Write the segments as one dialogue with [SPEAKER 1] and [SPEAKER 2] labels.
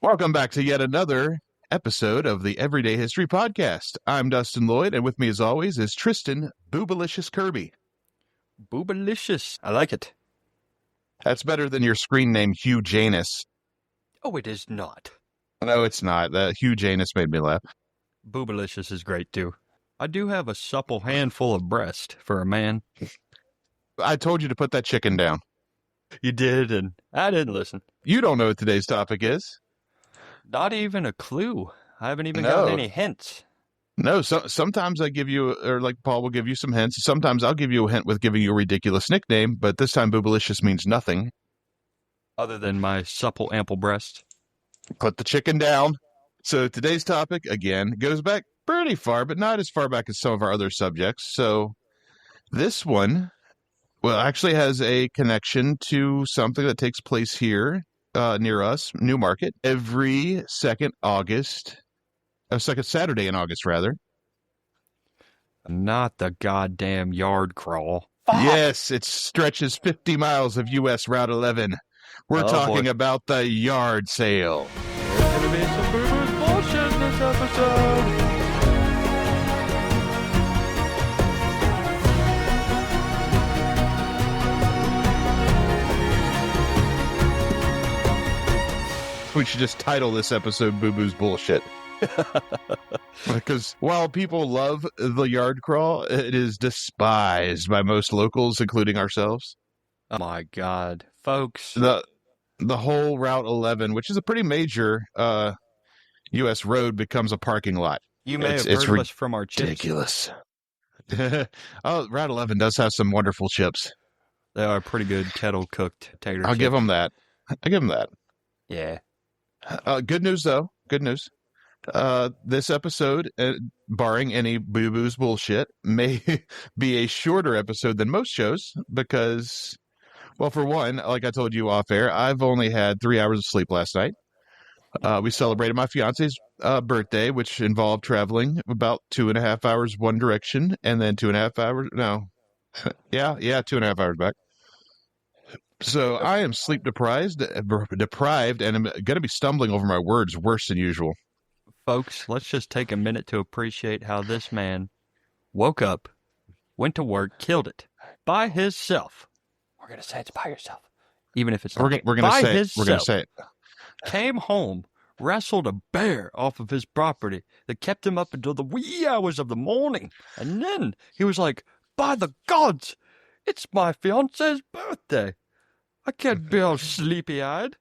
[SPEAKER 1] Welcome back to yet another episode of the Everyday History Podcast. I'm Dustin Lloyd, and with me as always is Tristan Boobalicious Kirby.
[SPEAKER 2] Boobalicious. I like it.
[SPEAKER 1] That's better than your screen name, Hugh Janus.
[SPEAKER 2] Oh, it is not.
[SPEAKER 1] No, it's not. Hugh Janus made me laugh.
[SPEAKER 2] Boobalicious is great, too. I do have a supple handful of breast for a man.
[SPEAKER 1] I told you to put that chicken down.
[SPEAKER 2] You did, and I didn't listen.
[SPEAKER 1] You don't know what today's topic is.
[SPEAKER 2] Not even a clue. I haven't even gotten any hints.
[SPEAKER 1] No, sometimes I give you, or like Paul will give you some hints. Sometimes I'll give you a hint with giving you a ridiculous nickname, but this time Boobalicious means nothing.
[SPEAKER 2] Other than my supple, ample breast.
[SPEAKER 1] Put the chicken down. So today's topic, again, goes back pretty far, but not as far back as some of our other subjects. So this one, well, actually has a connection to something that takes place here near us, Newmarket, every second Saturday in August, rather.
[SPEAKER 2] Not the goddamn yard crawl. Fuck!
[SPEAKER 1] Yes, it stretches 50 miles of U.S. Route 11. We're talking about the yard sale.
[SPEAKER 2] There's going to be some boo-boo bullshit in this episode.
[SPEAKER 1] We should just title this episode Boo Boo's Bullshit. Because while people love the yard crawl, it is despised by most locals, including ourselves.
[SPEAKER 2] Oh my God, folks.
[SPEAKER 1] The whole Route 11, which is a pretty major U.S. road, becomes a parking lot.
[SPEAKER 2] You may have heard of us from our chips.
[SPEAKER 1] Ridiculous. Oh, Route 11 does have some wonderful chips.
[SPEAKER 2] They are pretty good kettle-cooked tater chips.
[SPEAKER 1] I'll give them that.
[SPEAKER 2] Yeah.
[SPEAKER 1] Good news, though. Good news. This episode, barring any boo-boo's bullshit, may be a shorter episode than most shows because, well, for one, like I told you off air, I've only had 3 hours of sleep last night. We celebrated my fiance's birthday, which involved traveling about 2.5 hours one direction and then 2.5 hours. No. yeah, 2.5 hours back. So I am sleep deprived, and I'm going to be stumbling over my words worse than usual.
[SPEAKER 2] Folks, let's just take a minute to appreciate how this man woke up, went to work, killed it by himself. We're going to say it's by yourself, even if it's not.
[SPEAKER 1] We're going to say it.
[SPEAKER 2] Came home, wrestled a bear off of his property that kept him up until the wee hours of the morning, and then he was like, "By the gods, it's my fiance's birthday. I can't be all sleepy-eyed."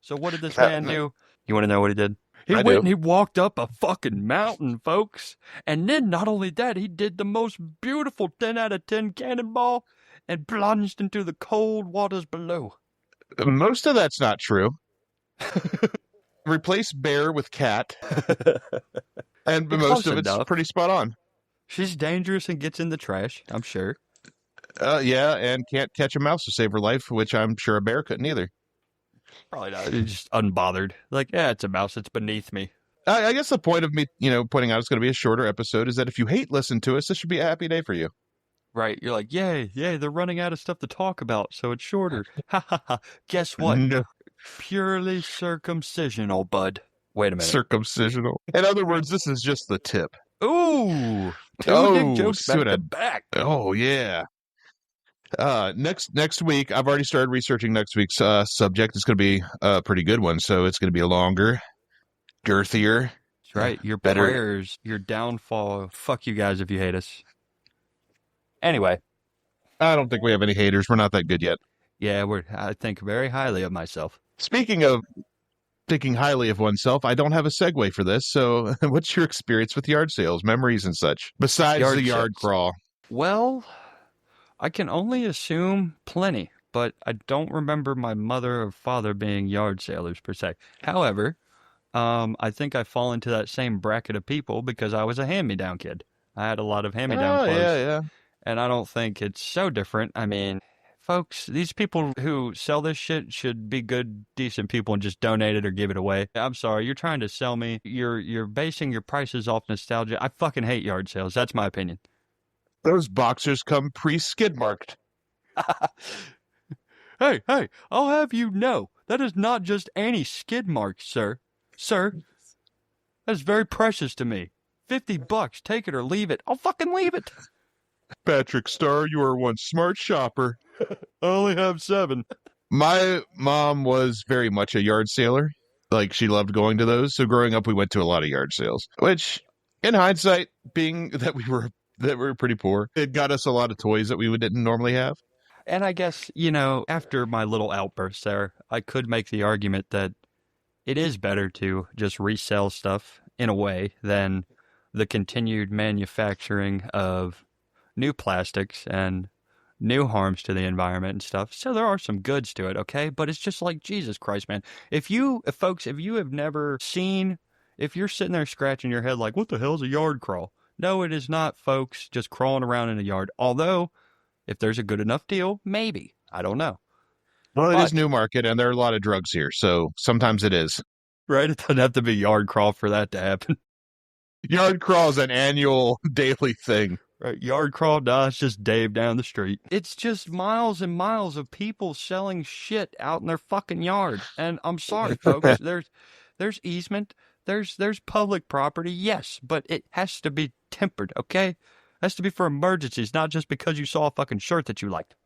[SPEAKER 2] So what did this man do? You want to know what he did? He went and he walked up a fucking mountain, folks. And then not only that, he did the most beautiful 10 out of 10 cannonball and plunged into the cold waters below.
[SPEAKER 1] Most of that's not true. Replace bear with cat. And most of it's pretty spot on.
[SPEAKER 2] She's dangerous and gets in the trash, I'm sure.
[SPEAKER 1] Yeah, and can't catch a mouse to save her life, which I'm sure a bear couldn't either.
[SPEAKER 2] Probably not. It's just unbothered. Like, yeah, it's a mouse. It's beneath me.
[SPEAKER 1] I guess the point of me, pointing out it's going to be a shorter episode is that if you hate listen to us, this should be a happy day for you.
[SPEAKER 2] Right. You're like, yay, they're running out of stuff to talk about, so it's shorter. Ha ha ha. Guess what?
[SPEAKER 1] No.
[SPEAKER 2] Purely circumcisional, bud. Wait a minute.
[SPEAKER 1] Circumcisional. In other words, this is just the tip.
[SPEAKER 2] Ooh. Two jokes back to back.
[SPEAKER 1] Oh, yeah. Next week, I've already started researching next week's subject. It's going to be a pretty good one, so it's going to be longer, girthier.
[SPEAKER 2] That's right. Your prayers, your downfall. Fuck you guys if you hate us. Anyway.
[SPEAKER 1] I don't think we have any haters. We're not that good yet.
[SPEAKER 2] Yeah, I think very highly of myself.
[SPEAKER 1] Speaking of thinking highly of oneself, I don't have a segue for this, so what's your experience with yard sales, memories and such, besides the yard crawl?
[SPEAKER 2] Well, I can only assume plenty, but I don't remember my mother or father being yard sailors per se. However, I think I fall into that same bracket of people because I was a hand-me-down kid. I had a lot of hand-me-down clothes.
[SPEAKER 1] Yeah.
[SPEAKER 2] And I don't think it's so different. I mean, folks, these people who sell this shit should be good, decent people and just donate it or give it away. I'm sorry, you're trying to sell me. You're basing your prices off nostalgia. I fucking hate yard sales. That's my opinion.
[SPEAKER 1] Those boxers come pre-skid marked.
[SPEAKER 2] Hey, I'll have you know, that is not just any skid mark, sir. Sir, that is very precious to me. $50, take it or leave it. I'll fucking leave it.
[SPEAKER 1] Patrick Starr, you are one smart shopper.
[SPEAKER 2] I only have 7.
[SPEAKER 1] My mom was very much a yard sailor. Like, she loved going to those. So growing up, we went to a lot of yard sales, which, in hindsight, being that we were pretty poor, it got us a lot of toys that we didn't normally have.
[SPEAKER 2] And I guess, you know, after my little outburst there, I could make the argument that it is better to just resell stuff in a way than the continued manufacturing of new plastics and new harms to the environment and stuff. So there are some goods to it, okay? But it's just like, Jesus Christ, man. If you have never seen, if you're sitting there scratching your head like, what the hell is a yard crawl? No, it is not, folks, just crawling around in a yard. Although, if there's a good enough deal, maybe. I don't know.
[SPEAKER 1] Well, it is Newmarket, and there are a lot of drugs here, so sometimes it is.
[SPEAKER 2] Right? It doesn't have to be yard crawl for that to happen.
[SPEAKER 1] Yard crawl is an annual daily thing.
[SPEAKER 2] Right, yard crawl, nah, it's just Dave down the street. It's just miles and miles of people selling shit out in their fucking yard. And I'm sorry, folks, there's easement, there's public property, yes, but it has to be tempered, okay? It has to be for emergencies, not just because you saw a fucking shirt that you liked.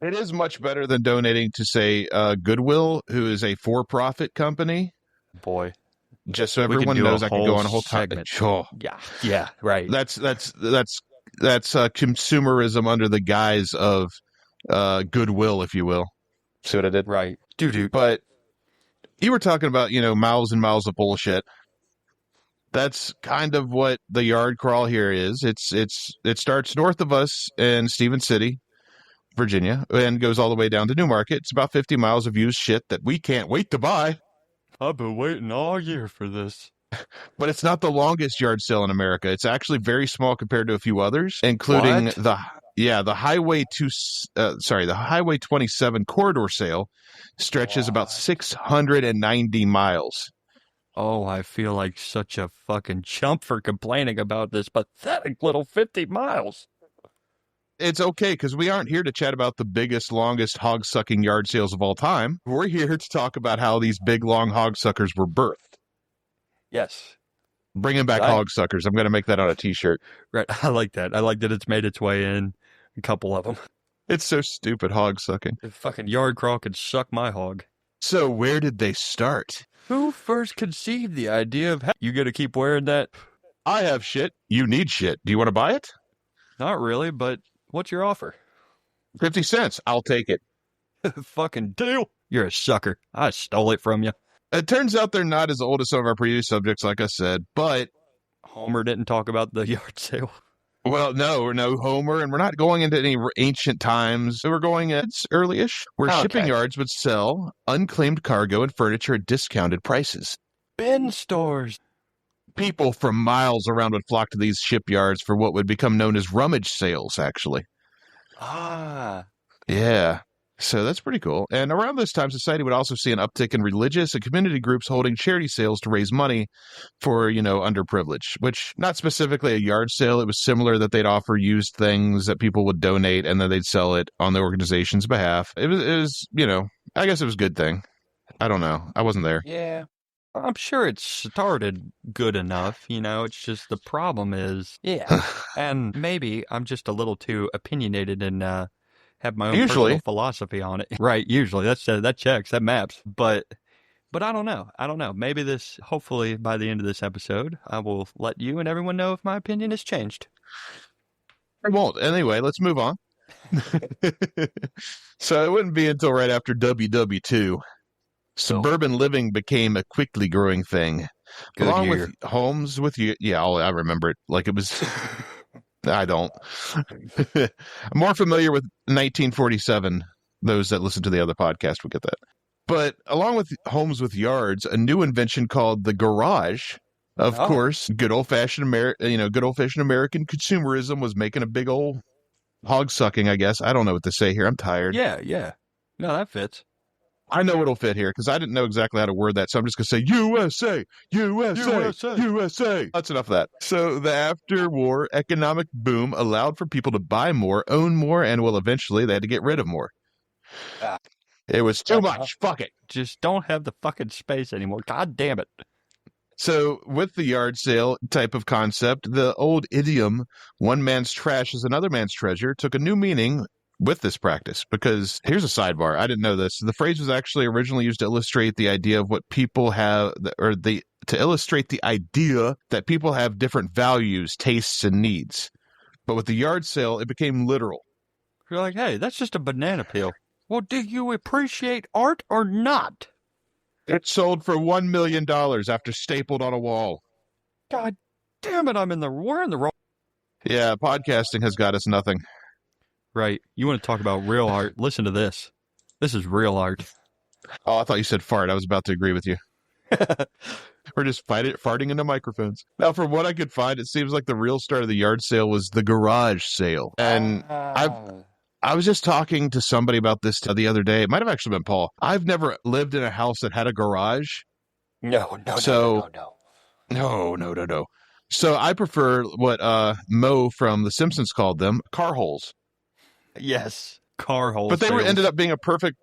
[SPEAKER 1] It is much better than donating to, say, Goodwill, who is a for-profit company.
[SPEAKER 2] Boy.
[SPEAKER 1] Just so everyone knows, I could go on a whole
[SPEAKER 2] segment.
[SPEAKER 1] Oh.
[SPEAKER 2] Yeah, right.
[SPEAKER 1] That's consumerism under the guise of goodwill, if you will. See what I did?
[SPEAKER 2] Right. Dude.
[SPEAKER 1] But you were talking about, miles and miles of bullshit. That's kind of what the yard crawl here is. It starts north of us in Stevens City, Virginia, and goes all the way down to Newmarket. It's about 50 miles of used shit that we can't wait to buy.
[SPEAKER 2] I've been waiting all year for this.
[SPEAKER 1] But it's not the longest yard sale in America. It's actually very small compared to a few others, including the Highway the Highway 27 corridor sale stretches about 690 miles.
[SPEAKER 2] Oh, I feel like such a fucking chump for complaining about this pathetic little 50 miles.
[SPEAKER 1] It's okay, because we aren't here to chat about the biggest, longest hog-sucking yard sales of all time. We're here to talk about how these big, long hog suckers were birthed.
[SPEAKER 2] Yes.
[SPEAKER 1] Bringing back hog suckers. I'm going to make that on a t-shirt.
[SPEAKER 2] Right. I like that. I like that it's made its way in. A couple of them.
[SPEAKER 1] It's so stupid, hog sucking.
[SPEAKER 2] The fucking yard crawl could suck my hog.
[SPEAKER 1] So where did they start?
[SPEAKER 2] Who first conceived the idea of you got to keep wearing that?
[SPEAKER 1] I have shit. You need shit. Do you want to buy it?
[SPEAKER 2] Not really, but what's your offer?
[SPEAKER 1] 50 cents. I'll take it.
[SPEAKER 2] Fucking deal. You're a sucker. I stole it from you.
[SPEAKER 1] It turns out they're not as old as some of our previous subjects, like I said, but
[SPEAKER 2] Homer didn't talk about the yard sale.
[SPEAKER 1] Well, no Homer, and we're not going into any ancient times. We're going at early-ish, where shipping yards would sell unclaimed cargo and furniture at discounted prices.
[SPEAKER 2] Bin stores.
[SPEAKER 1] People from miles around would flock to these shipyards for what would become known as rummage sales, actually.
[SPEAKER 2] Ah.
[SPEAKER 1] Yeah. So that's pretty cool. And around this time, society would also see an uptick in religious and community groups holding charity sales to raise money for, underprivileged, which not specifically a yard sale. It was similar that they'd offer used things that people would donate and then they'd sell it on the organization's behalf. It was, I guess it was a good thing. I don't know. I wasn't there.
[SPEAKER 2] Yeah. I'm sure it started good enough, it's just the problem is, and maybe I'm just a little too opinionated and have my own personal philosophy on it. Right, usually that checks, that maps, but I don't know. Maybe hopefully by the end of this episode, I will let you and everyone know if my opinion has changed.
[SPEAKER 1] It won't. Anyway, let's move on. So it wouldn't be until right after WW2. Suburban living became a quickly growing thing.
[SPEAKER 2] Good
[SPEAKER 1] along
[SPEAKER 2] year.
[SPEAKER 1] with homes with you. Yeah, I remember it like it was. I don't. I'm more familiar with 1947. Those that listen to the other podcast will get that. But along with homes with yards, a new invention called the garage. Of course, good old fashioned American consumerism was making a big old hog sucking. I guess I don't know what to say here. I'm tired.
[SPEAKER 2] Yeah. No, that fits.
[SPEAKER 1] I know it'll fit here because I didn't know exactly how to word that. So I'm just going to say USA, USA, USA. That's enough of that. So the after-war economic boom allowed for people to buy more, own more, and eventually they had to get rid of more. It was too much. Fuck it.
[SPEAKER 2] Just don't have the fucking space anymore. God damn it.
[SPEAKER 1] So, with the yard sale type of concept, the old idiom, one man's trash is another man's treasure, took a new meaning with this practice. Because here's a sidebar. I didn't know this. The phrase was actually originally used to illustrate the idea of what people have, to illustrate the idea that people have different values, tastes, and needs. But with the yard sale, it became literal.
[SPEAKER 2] You're like, hey, that's just a banana peel. Well, do you appreciate art or not?
[SPEAKER 1] It sold for $1 million after stapled on a wall.
[SPEAKER 2] God damn it, we're in the wrong.
[SPEAKER 1] Yeah, podcasting has got us nothing.
[SPEAKER 2] Right. You want to talk about real art? Listen to this. This is real art.
[SPEAKER 1] Oh, I thought you said fart. I was about to agree with you. We're just farting into microphones. Now, from what I could find, it seems like the real start of the yard sale was the garage sale. And I was just talking to somebody about this the other day. It might have actually been Paul. I've never lived in a house that had a garage.
[SPEAKER 2] No.
[SPEAKER 1] No. So I prefer what Mo from The Simpsons called them, car holes.
[SPEAKER 2] Yes, car holes.
[SPEAKER 1] But they ended up being a perfect.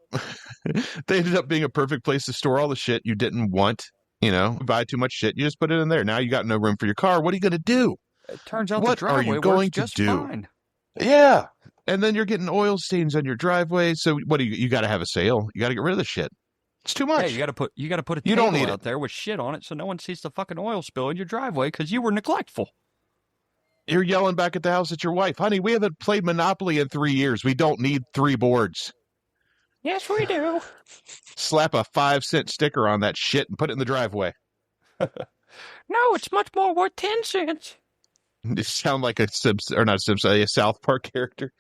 [SPEAKER 1] They ended up being a perfect place to store all the shit you didn't want. You know, buy too much shit, you just put it in there. Now you got no room for your car. What are you going to do?
[SPEAKER 2] It turns out
[SPEAKER 1] what
[SPEAKER 2] the driveway
[SPEAKER 1] are you going
[SPEAKER 2] works
[SPEAKER 1] to
[SPEAKER 2] just
[SPEAKER 1] do?
[SPEAKER 2] Fine.
[SPEAKER 1] Yeah, and then you're getting oil stains on your driveway. So what do you got to have a sale? You got to get rid of the shit. It's too much.
[SPEAKER 2] Yeah, you got to put a table out there with shit on it so no one sees the fucking oil spill in your driveway because you were neglectful.
[SPEAKER 1] You're yelling back at the house at your wife, honey. We haven't played Monopoly in 3 years. We don't need 3 boards.
[SPEAKER 2] Yes, we do.
[SPEAKER 1] Slap a 5-cent sticker on that shit and put it in the driveway.
[SPEAKER 2] No, it's much more worth 10 cents.
[SPEAKER 1] You sound like a South Park character.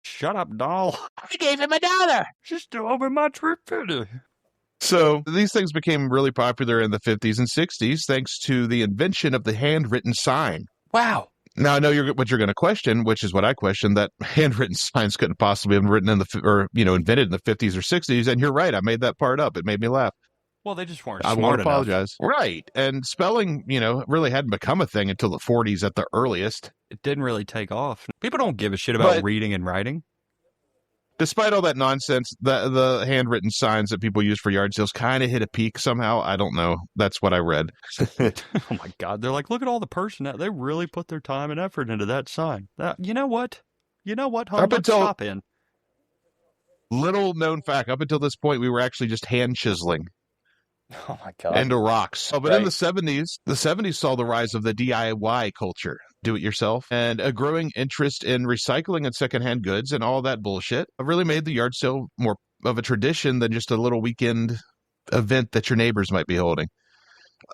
[SPEAKER 2] Shut up, doll.
[SPEAKER 1] I gave him $1.
[SPEAKER 2] She's still over my $3.50.
[SPEAKER 1] So these things became really popular in the 50s and 60s thanks to the invention of the handwritten sign.
[SPEAKER 2] Wow.
[SPEAKER 1] Now, I know what you're going to question, which is what I question, that handwritten signs couldn't possibly have been written invented in the 50s or 60s. And you're right. I made that part up. It made me laugh.
[SPEAKER 2] Well, they just weren't
[SPEAKER 1] I
[SPEAKER 2] smart
[SPEAKER 1] won't
[SPEAKER 2] enough.
[SPEAKER 1] apologize. Right. And spelling, really hadn't become a thing until the 40s at the earliest.
[SPEAKER 2] It didn't really take off. People don't give a shit about reading and writing.
[SPEAKER 1] Despite all that nonsense, the handwritten signs that people use for yard sales kind of hit a peak somehow. I don't know. That's what I read.
[SPEAKER 2] Oh, my God. They're like, look at all the person. They really put their time and effort into that sign. You know what? Let's stop in.
[SPEAKER 1] Little known fact, up until this point, we were actually just hand chiseling.
[SPEAKER 2] Oh, my God.
[SPEAKER 1] Into rocks. But in the 70s saw the rise of the DIY culture, do it yourself, and a growing interest in recycling and secondhand goods and all that bullshit really made the yard sale more of a tradition than just a little weekend event that your neighbors might be holding.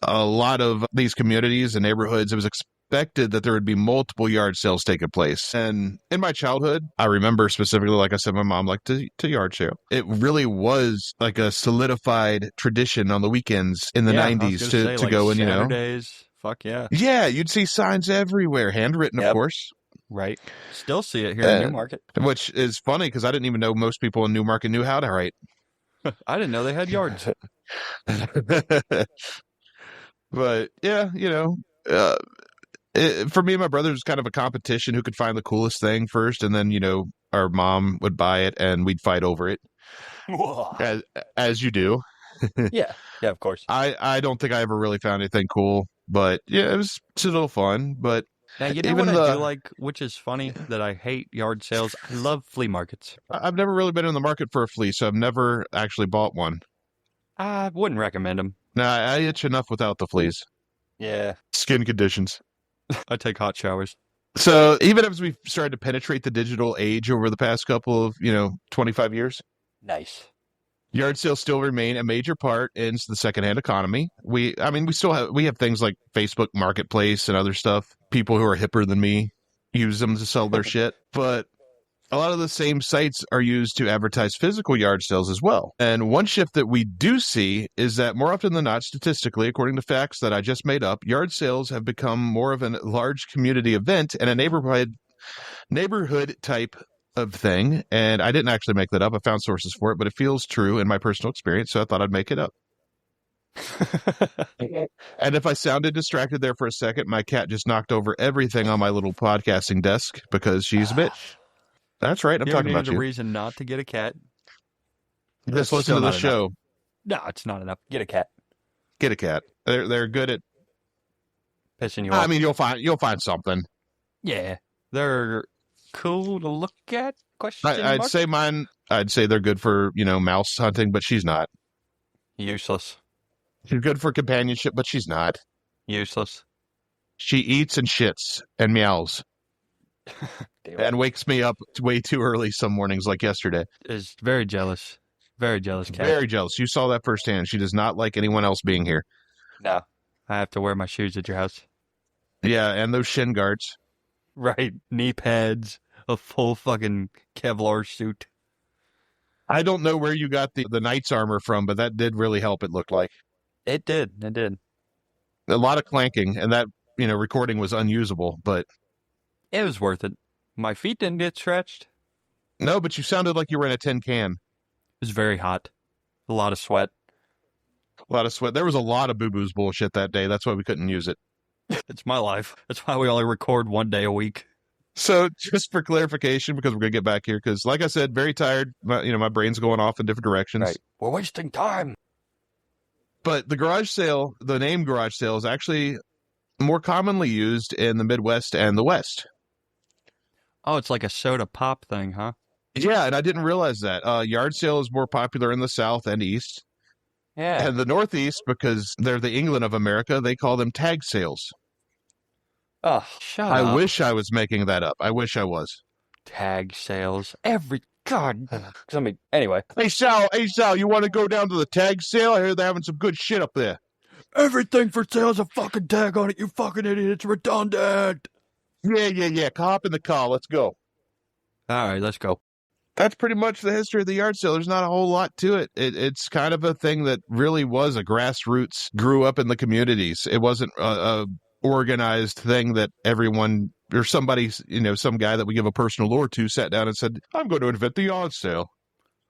[SPEAKER 1] A lot of these communities and neighborhoods, it was expected that there would be multiple yard sales taking place. And in my childhood, I remember specifically, like I said, my mom liked to yard sale. It really was like a solidified tradition on the weekends in the 90s to go and,
[SPEAKER 2] Saturdays, fuck yeah.
[SPEAKER 1] Yeah, you'd see signs everywhere, handwritten, of course.
[SPEAKER 2] Right. Still see it here in Newmarket.
[SPEAKER 1] Which is funny because I didn't even know most people in Newmarket knew how to write.
[SPEAKER 2] I didn't know they had yards.
[SPEAKER 1] But yeah, for me and my brother, it was kind of a competition who could find the coolest thing first, and then our mom would buy it and we'd fight over it, as you do.
[SPEAKER 2] Yeah, of course.
[SPEAKER 1] I don't think I ever really found anything cool, but yeah, it was a little fun. But
[SPEAKER 2] now you know what I do like, which is funny, that I hate yard sales. I love flea markets.
[SPEAKER 1] I've never really been in the market for a flea, so I've never actually bought one.
[SPEAKER 2] I wouldn't recommend them.
[SPEAKER 1] Nah, I itch enough without the fleas.
[SPEAKER 2] Yeah.
[SPEAKER 1] Skin conditions.
[SPEAKER 2] I take hot showers.
[SPEAKER 1] So even as we've started to penetrate the digital age over the past couple of, 25 years.
[SPEAKER 2] Nice.
[SPEAKER 1] Yard sales still remain a major part in the secondhand economy. We have things like Facebook Marketplace and other stuff. People who are hipper than me use them to sell their shit. But a lot of the same sites are used to advertise physical yard sales as well. And one shift that we do see is that more often than not, statistically, according to facts that I just made up, yard sales have become more of a large community event and a neighborhood type of thing. And I didn't actually make that up. I found sources for it, but it feels true in my personal experience, so I thought I'd make it up. And if I sounded distracted there for a second, my cat just knocked over everything on my little podcasting desk because she's a bitch. That's right. I'm talking about you.
[SPEAKER 2] A reason not to get a cat.
[SPEAKER 1] Just
[SPEAKER 2] It's
[SPEAKER 1] listen
[SPEAKER 2] still
[SPEAKER 1] to the
[SPEAKER 2] not enough.
[SPEAKER 1] show.
[SPEAKER 2] No, it's not enough. Get a cat.
[SPEAKER 1] Get a cat. They're good at.
[SPEAKER 2] Pissing you
[SPEAKER 1] I
[SPEAKER 2] off.
[SPEAKER 1] mean, you'll find something.
[SPEAKER 2] Yeah. They're cool to look at? Question
[SPEAKER 1] I'd
[SPEAKER 2] mark?
[SPEAKER 1] say mine. I'd say they're good for mouse hunting, but she's not.
[SPEAKER 2] Useless.
[SPEAKER 1] She's good for companionship, but she's not.
[SPEAKER 2] Useless.
[SPEAKER 1] She eats and shits and meows
[SPEAKER 2] Damn it.
[SPEAKER 1] and wakes me up way too early some mornings, like yesterday.
[SPEAKER 2] Is very jealous. Very jealous cat.
[SPEAKER 1] Very jealous. You saw that firsthand. She does not like anyone else being here.
[SPEAKER 2] No. I have to wear my shoes at your house.
[SPEAKER 1] Yeah, and those shin guards.
[SPEAKER 2] Right. Knee pads. A full fucking Kevlar suit.
[SPEAKER 1] I don't know where you got the knight's armor from, but that did really help, it looked like.
[SPEAKER 2] It did. It did.
[SPEAKER 1] A lot of clanking, and that, recording was unusable, but
[SPEAKER 2] It was worth it. My feet didn't get stretched.
[SPEAKER 1] no, but you sounded like you were in a tin can.
[SPEAKER 2] It was very hot. A lot of sweat.
[SPEAKER 1] A lot of sweat. There was a lot of boo-boos bullshit that day. That's why we couldn't use it.
[SPEAKER 2] It's my life. That's why we only record one day a week.
[SPEAKER 1] So just for clarification, because we're going to get back here, because like I said, very tired. My brain's going off in different directions.
[SPEAKER 2] Right. We're wasting time.
[SPEAKER 1] But the name garage sale is actually more commonly used in the Midwest and the West.
[SPEAKER 2] Oh, it's like a soda pop thing, huh?
[SPEAKER 1] Yeah, and I didn't realize that. Yard sale is more popular in the South and East.
[SPEAKER 2] Yeah.
[SPEAKER 1] And the Northeast, because they're the England of America, they call them tag sales.
[SPEAKER 2] Oh, shut
[SPEAKER 1] I
[SPEAKER 2] up.
[SPEAKER 1] wish I was making that up. I wish I was.
[SPEAKER 2] Tag sales. God. Anyway.
[SPEAKER 1] Hey, Sal, you want to go down to the tag sale? I hear they're having some good shit up there.
[SPEAKER 2] Everything for sale has a fucking tag on it, you fucking idiot. It's redundant.
[SPEAKER 1] Yeah. Hop in the car. Let's go.
[SPEAKER 2] All right, let's go.
[SPEAKER 1] That's pretty much the history of the yard sale. There's not a whole lot to it. It's kind of a thing that really was a grassroots, grew up in the communities. It wasn't a organized thing that everyone or somebody, some guy that we give a personal lore to sat down and said, I'm going to invent the yard sale.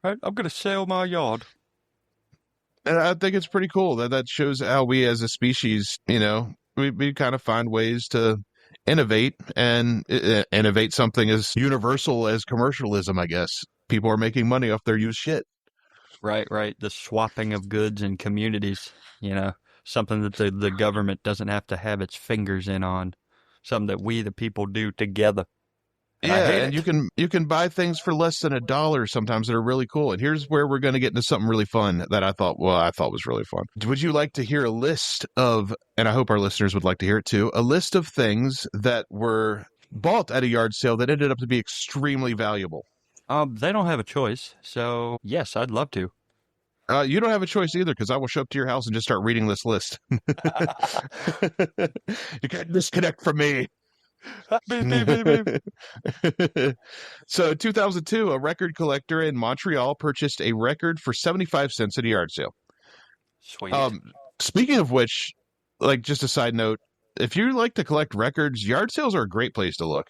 [SPEAKER 2] Right, I'm going to sell my yard.
[SPEAKER 1] And I think it's pretty cool that shows how we as a species, we kind of find ways to innovate and innovate something as universal as commercialism, I guess. People are making money off their used shit.
[SPEAKER 2] Right. The swapping of goods in communities, something that the government doesn't have to have its fingers in on, something that we, the people, do together. And
[SPEAKER 1] you can buy things for less than $1 sometimes that are really cool. And here's where we're going to get into something really fun that I thought was really fun. Would you like to hear a list of, and I hope our listeners would like to hear it too, a list of things that were bought at a yard sale that ended up to be extremely valuable?
[SPEAKER 2] They don't have a choice, so yes, I'd love to.
[SPEAKER 1] You don't have a choice either, because I will show up to your house and just start reading this list. You can't disconnect from me.
[SPEAKER 2] Beep.
[SPEAKER 1] So, 2002, a record collector in Montreal purchased a record for 75 cents at a yard sale.
[SPEAKER 2] Sweet.
[SPEAKER 1] Speaking of which, like just a side note, if you like to collect records, yard sales are a great place to look.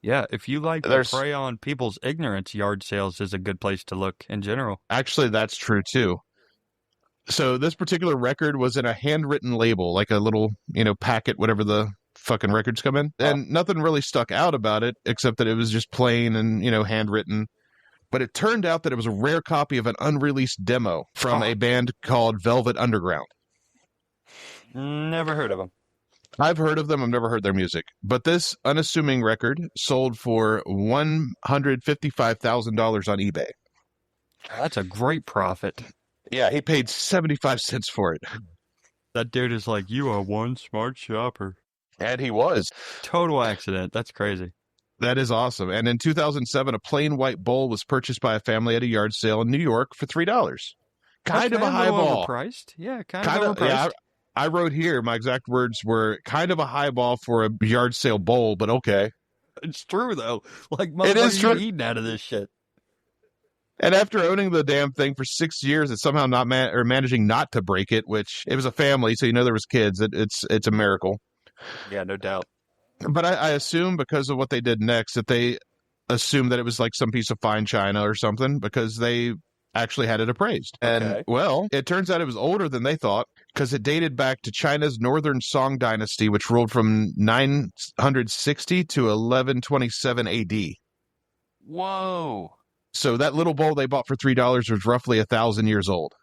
[SPEAKER 2] Yeah, if you like to prey on people's ignorance, yard sales is a good place to look in general.
[SPEAKER 1] Actually, that's true too. So this particular record was in a handwritten label, like a little, packet, whatever the fucking records come in. And nothing really stuck out about it, except that it was just plain and, handwritten. But it turned out that it was a rare copy of an unreleased demo from a band called Velvet Underground.
[SPEAKER 2] Never heard of them.
[SPEAKER 1] I've heard of them. I've never heard their music. But this unassuming record sold for $155,000 on eBay.
[SPEAKER 2] That's a great profit.
[SPEAKER 1] Yeah, he paid 75 cents for it.
[SPEAKER 2] That dude is like, you are one smart shopper.
[SPEAKER 1] And he was.
[SPEAKER 2] Total accident. That's crazy.
[SPEAKER 1] That is awesome. And in 2007, a plain white bowl was purchased by a family at a yard sale in New York for $3. Kind of a high ball.
[SPEAKER 2] Overpriced. Yeah, kind of overpriced.
[SPEAKER 1] Yeah, I wrote here, my exact words were kind of a high ball for a yard sale bowl, but okay.
[SPEAKER 2] It's true, though. Like,
[SPEAKER 1] it is true.
[SPEAKER 2] Eating out of this shit.
[SPEAKER 1] And after owning the damn thing for 6 years, it's somehow not managing not to break it, which it was a family, so there was kids. It's a miracle.
[SPEAKER 2] Yeah, no doubt.
[SPEAKER 1] But I assume because of what they did next that they assumed that it was like some piece of fine china or something because they actually had it appraised.
[SPEAKER 2] Okay.
[SPEAKER 1] And, well, it turns out it was older than they thought because it dated back to China's Northern Song Dynasty, which ruled from 960 to 1127 AD.
[SPEAKER 2] Whoa.
[SPEAKER 1] So that little bowl they bought for $3 was roughly 1,000 years old.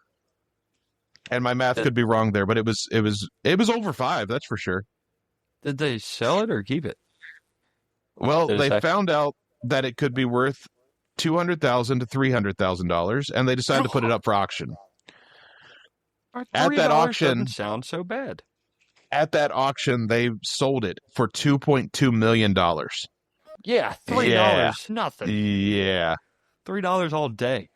[SPEAKER 1] And my math could be wrong there, but it was over 5, that's for sure.
[SPEAKER 2] Did they sell it or keep it?
[SPEAKER 1] Well, they found out that it could be worth $200,000 to $300,000, and they decided to put it up for auction. At that auction,
[SPEAKER 2] doesn't sound so bad.
[SPEAKER 1] At that auction, they sold it for $2.2 million.
[SPEAKER 2] Yeah, $3, nothing.
[SPEAKER 1] Yeah.
[SPEAKER 2] $3 all day.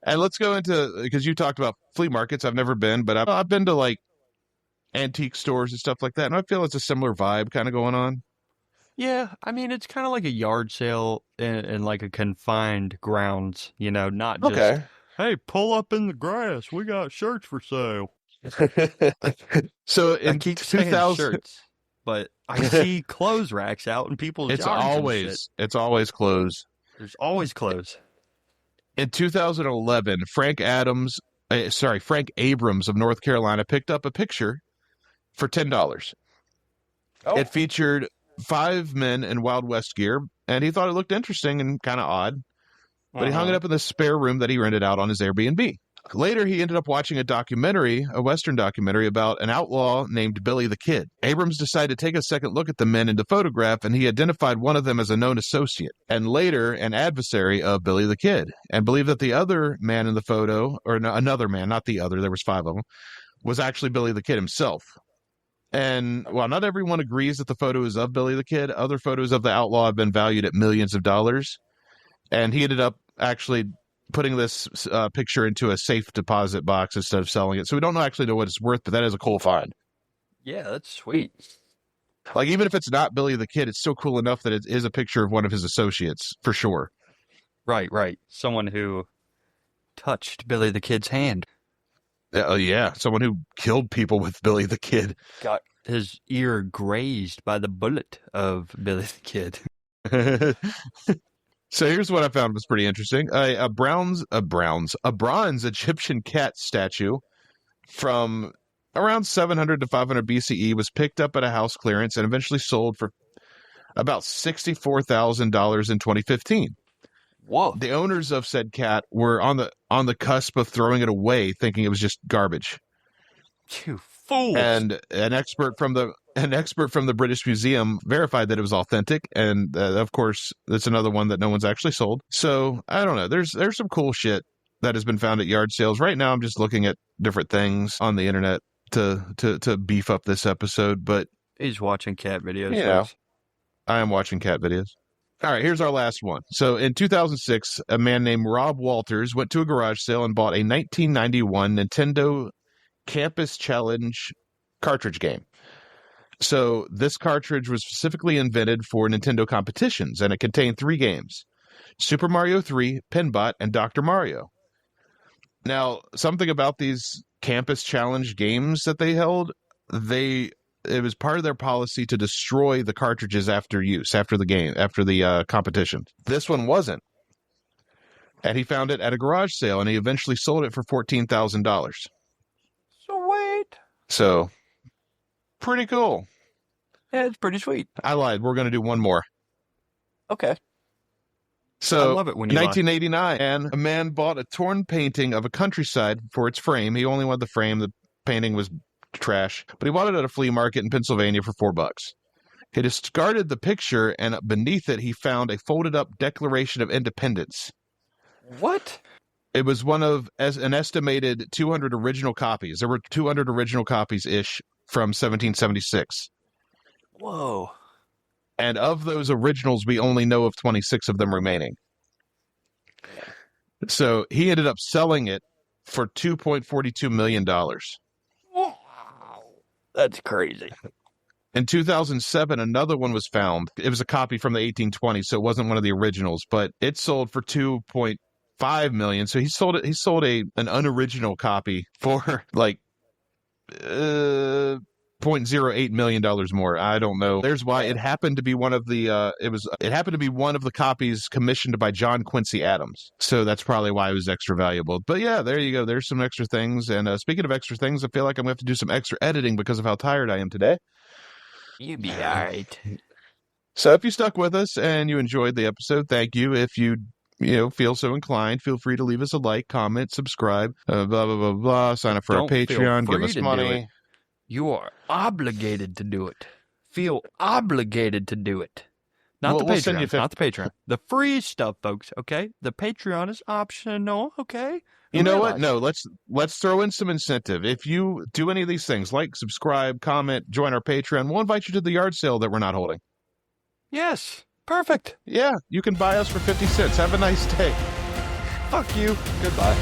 [SPEAKER 1] And let's go into, because you talked about flea markets. I've never been, but I've been to like antique stores and stuff like that, and I feel it's a similar vibe kind of going on.
[SPEAKER 2] Yeah, I mean, it's kind of like a yard sale in like a confined grounds, not just, hey, pull up in the grass. We got shirts for sale.
[SPEAKER 1] So
[SPEAKER 2] I keep saying shirts, but I see clothes racks out in people's yards.
[SPEAKER 1] It's always clothes.
[SPEAKER 2] There's always clothes.
[SPEAKER 1] In 2011, Frank Abrams of North Carolina picked up a picture for $10. Oh. It featured 5 men in Wild West gear, and he thought it looked interesting and kind of odd, but he hung it up in the spare room that he rented out on his Airbnb. Later, he ended up watching a Western documentary about an outlaw named Billy the Kid. Abrams decided to take a second look at the men in the photograph, and he identified one of them as a known associate, and later an adversary of Billy the Kid, and believed that the other man in the photo, or no, another man, not the other, there was 5 of them, was actually Billy the Kid himself. And while not everyone agrees that the photo is of Billy the Kid, other photos of the outlaw have been valued at millions of dollars, and he ended up actually putting this picture into a safe deposit box instead of selling it. So we don't actually know what it's worth, but that is a cool find.
[SPEAKER 2] Yeah, that's sweet.
[SPEAKER 1] Like, even if it's not Billy the Kid, it's still cool enough that it is a picture of one of his associates, for sure.
[SPEAKER 2] Right. Someone who touched Billy the Kid's hand.
[SPEAKER 1] Yeah, someone who killed people with Billy the Kid.
[SPEAKER 2] Got his ear grazed by the bullet of Billy the Kid.
[SPEAKER 1] So here's what I found was pretty interesting. A bronze Egyptian cat statue from around 700 to 500 BCE was picked up at a house clearance and eventually sold for about $64,000 in 2015.
[SPEAKER 2] Whoa.
[SPEAKER 1] The owners of said cat were on the cusp of throwing it away, thinking it was just garbage.
[SPEAKER 2] You fools.
[SPEAKER 1] And an expert from the British Museum verified that it was authentic, and of course, it's another one that no one's actually sold. So I don't know. There's some cool shit that has been found at yard sales. Right now, I'm just looking at different things on the internet to beef up this episode. But
[SPEAKER 2] he's watching cat videos.
[SPEAKER 1] Yeah, I am watching cat videos. All right, here's our last one. So in 2006, a man named Rob Walters went to a garage sale and bought a 1991 Nintendo Campus Challenge cartridge game. So this cartridge was specifically invented for Nintendo competitions, and it contained 3 games: Super Mario 3, Pinbot, and Dr. Mario. Now, something about these Campus Challenge games that they held, it was part of their policy to destroy the cartridges after use, after the competition. This one wasn't. And he found it at a garage sale, and he eventually sold it for $14,000.
[SPEAKER 2] Sweet.
[SPEAKER 1] So, pretty cool.
[SPEAKER 2] Yeah, it's pretty sweet.
[SPEAKER 1] I lied. We're going to do one more.
[SPEAKER 2] Okay.
[SPEAKER 1] So,
[SPEAKER 2] I love it when you
[SPEAKER 1] 1989, and a man bought a torn painting of a countryside for its frame. He only wanted the frame. The painting was trash, but he bought it at a flea market in Pennsylvania for $4. He discarded the picture, and beneath it, he found a folded-up Declaration of Independence.
[SPEAKER 2] What?
[SPEAKER 1] It was one of an estimated 200 original copies. There were 200 original copies-ish from 1776.
[SPEAKER 2] Whoa.
[SPEAKER 1] And of those originals, we only know of 26 of them remaining. So he ended up selling it for $2.42 million.
[SPEAKER 2] Wow. That's crazy.
[SPEAKER 1] In 2007, another one was found. It was a copy from the 1820s, so it wasn't one of the originals, but it sold for $2.5 million. So he sold an unoriginal copy for like $0.08 million more. I don't know. There's why it happened to be one of the it happened to be one of the copies commissioned by John Quincy Adams. So that's probably why it was extra valuable. But yeah, there you go. There's some extra things. And speaking of extra things, I feel like I'm going to have to do some extra editing because of how tired I am today.
[SPEAKER 2] You be all right.
[SPEAKER 1] So if you stuck with us and you enjoyed the episode, thank you. If you feel so inclined, feel free to leave us a like, comment, subscribe, blah, blah, blah, blah. Sign up for our
[SPEAKER 2] Don't feel
[SPEAKER 1] Patreon, give
[SPEAKER 2] free
[SPEAKER 1] us
[SPEAKER 2] to do
[SPEAKER 1] money.
[SPEAKER 2] it. You are obligated to do it. Feel obligated to do it. Not the
[SPEAKER 1] We'll send you
[SPEAKER 2] Patreon. Not the Patreon. The free stuff, folks. Okay. The Patreon is optional. Okay.
[SPEAKER 1] You know what? No, let's throw in some incentive. If you do any of these things, like, subscribe, comment, join our Patreon, we'll invite you to the yard sale that we're not holding.
[SPEAKER 2] Yes. Perfect.
[SPEAKER 1] Yeah, you can buy us for 50 cents. Have a nice day.
[SPEAKER 2] Fuck you. Goodbye.